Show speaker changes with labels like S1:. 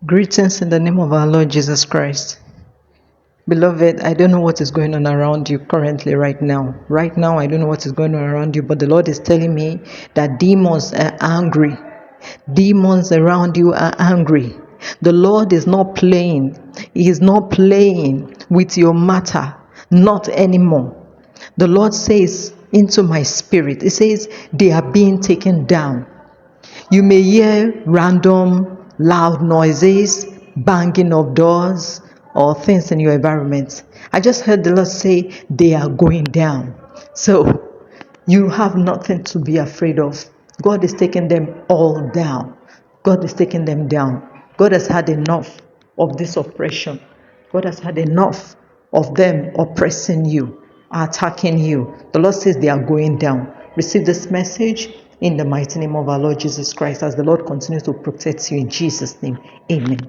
S1: Greetings in the name of our Lord Jesus Christ. Beloved, I don't know what is going on around you currently right now. Right now, I don't know what is going on around you, but the Lord is telling me that demons are angry. Demons around you are angry. The Lord is not playing. He is not playing with your matter. Not anymore. The Lord says into my spirit, He says they are being taken down. You may hear random loud noises, banging of doors, or things in your environment. I just heard the Lord say they are going down. So you have nothing to be afraid of. God is taking them all down. God is taking them down. God has had enough of this oppression. God has had enough of them oppressing you, attacking you. The Lord says they are going down. Receive this message in the mighty name of our Lord Jesus Christ as the Lord continues to protect you in Jesus' name. Amen.